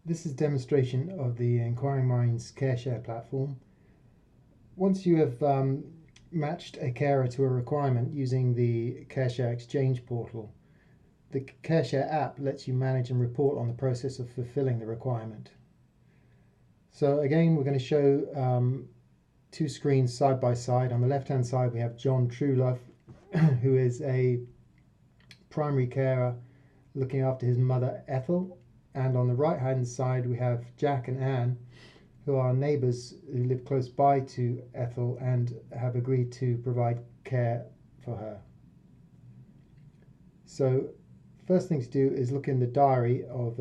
This is a demonstration of the nquiringMinds careshare platform. Once you have matched a carer to a requirement using the careshare exchange portal, the careshare app lets you manage and report on the process of fulfilling the requirement. So again, we're going to show two screens side by side. On the left hand side we have John Truelove, who is a primary carer looking after his mother Ethel. And on the right hand side we have Jack and Anne, who are neighbours who live close by to Ethel and have agreed to provide care for her. So first thing to do is look in the diary of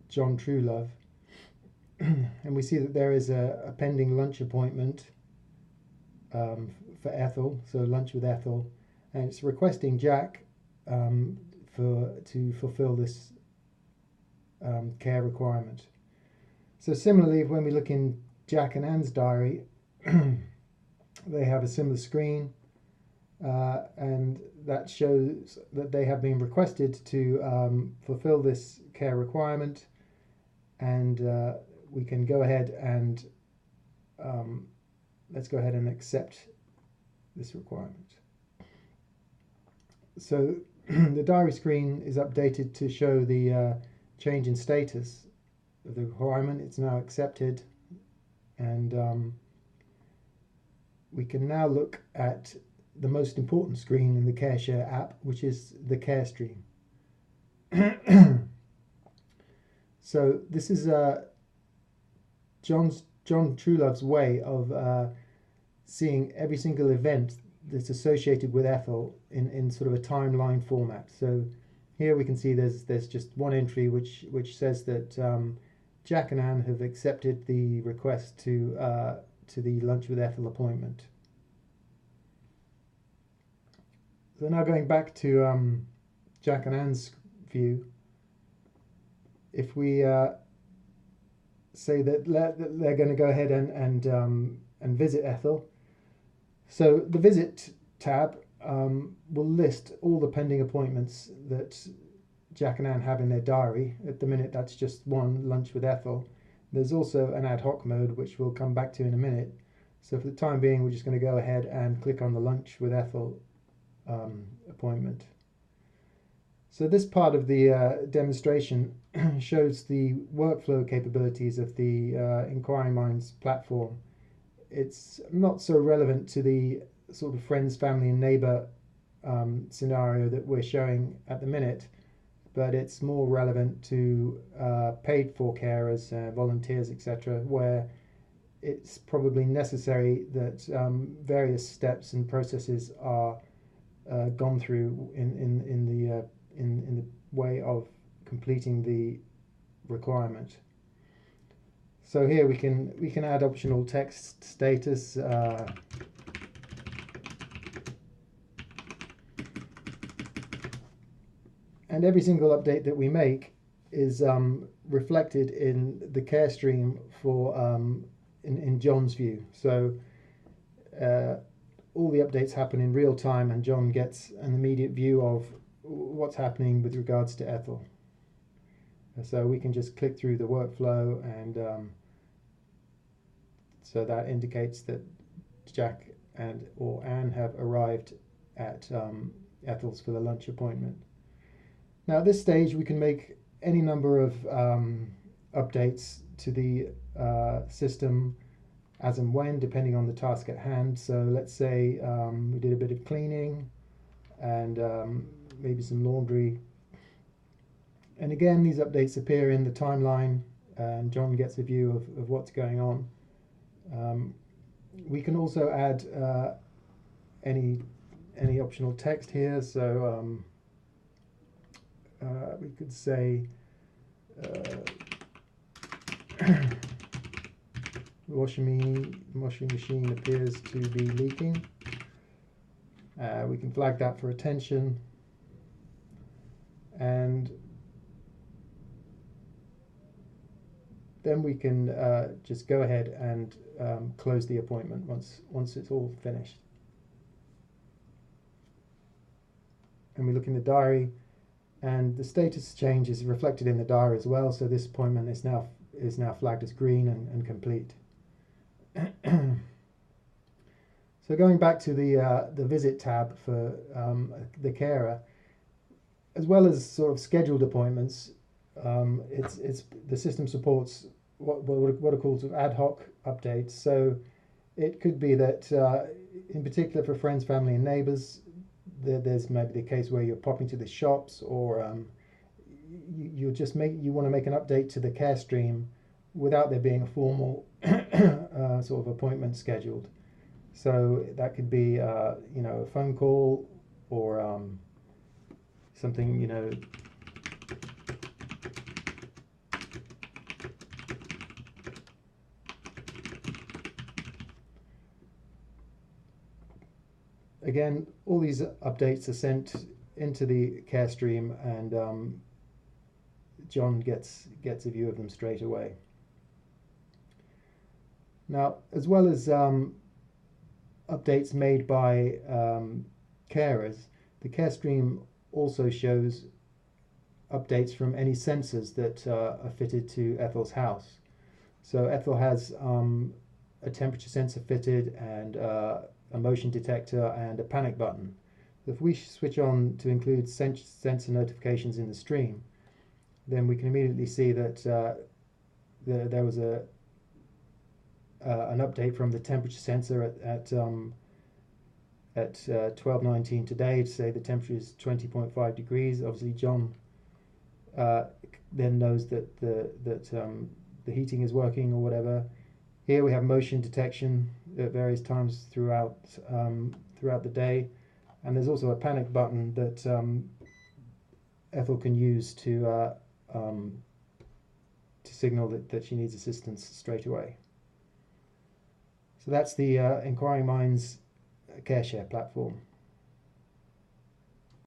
John Truelove, and we see that there is a pending lunch appointment for Ethel, so lunch with Ethel, and it's requesting Jack to fulfill this care requirement. So similarly, when we look in Jack and Anne's diary, they have a similar screen, and that shows that they have been requested to fulfill this care requirement, and we can go ahead and let's go ahead and accept this requirement. So the diary screen is updated to show the change in status of the requirement. It's now accepted, and we can now look at the most important screen in the careshare app, which is the care stream. So this is John Truelove's way of seeing every single event that's associated with Ethel in sort of a timeline format. So here we can see there's just one entry which says that Jack and Anne have accepted the request to the lunch with Ethel appointment. So now going back to Jack and Anne's view, if we say that they're going to go ahead and visit Ethel, so the visit tab will list all the pending appointments that Jack and Anne have in their diary. At the minute that's just one, lunch with Ethel. There's also an ad hoc mode which we'll come back to in a minute. So for the time being we're just going to go ahead and click on the lunch with Ethel appointment. So this part of the demonstration shows the workflow capabilities of the nquiringMinds platform. It's not so relevant to the sort of friends, family and neighbour scenario that we're showing at the minute, but it's more relevant to paid for carers, volunteers, etc., where it's probably necessary that various steps and processes are gone through in the way of completing the requirement. So here we can add optional text status, and every single update that we make is reflected in the care stream for in John's view. So all the updates happen in real time, and John gets an immediate view of what's happening with regards to Ethel. So we can just click through the workflow, and so that indicates that Jack or Anne have arrived at Ethel's for the lunch appointment. Now at this stage we can make any number of updates to the system as and when, depending on the task at hand. So let's say we did a bit of cleaning and maybe some laundry, and again these updates appear in the timeline and John gets a view of what's going on. We can also add any optional text here, so we could say washing machine appears to be leaking. We can flag that for attention, and then we can just go ahead and close the appointment once it's all finished. And we look in the diary, and the status change is reflected in the diary as well. So this appointment is now flagged as green and complete. So going back to the visit tab for the carer, as well as sort of scheduled appointments, it's the system supports what are called sort of ad hoc updates. So it could be that in particular for friends, family, and neighbours, there's maybe the case where you're popping to the shops, or you want to make an update to the care stream without there being a formal sort of appointment scheduled. So that could be a phone call, or something, again, all these updates are sent into the care stream, and John gets a view of them straight away. Now, as well as updates made by carers, the care stream also shows updates from any sensors that are fitted to Ethel's house. So Ethel has a temperature sensor fitted, and a motion detector, and a panic button. So if we switch on to include sensor notifications in the stream, then we can immediately see that there was an update from the temperature sensor at 12:19 today to say the temperature is 20.5 degrees. Obviously, John then knows that the heating is working or whatever. Here we have motion detection at various times throughout the day, and there's also a panic button that Ethel can use to signal that she needs assistance straight away. So that's the nquiringMinds careshare platform.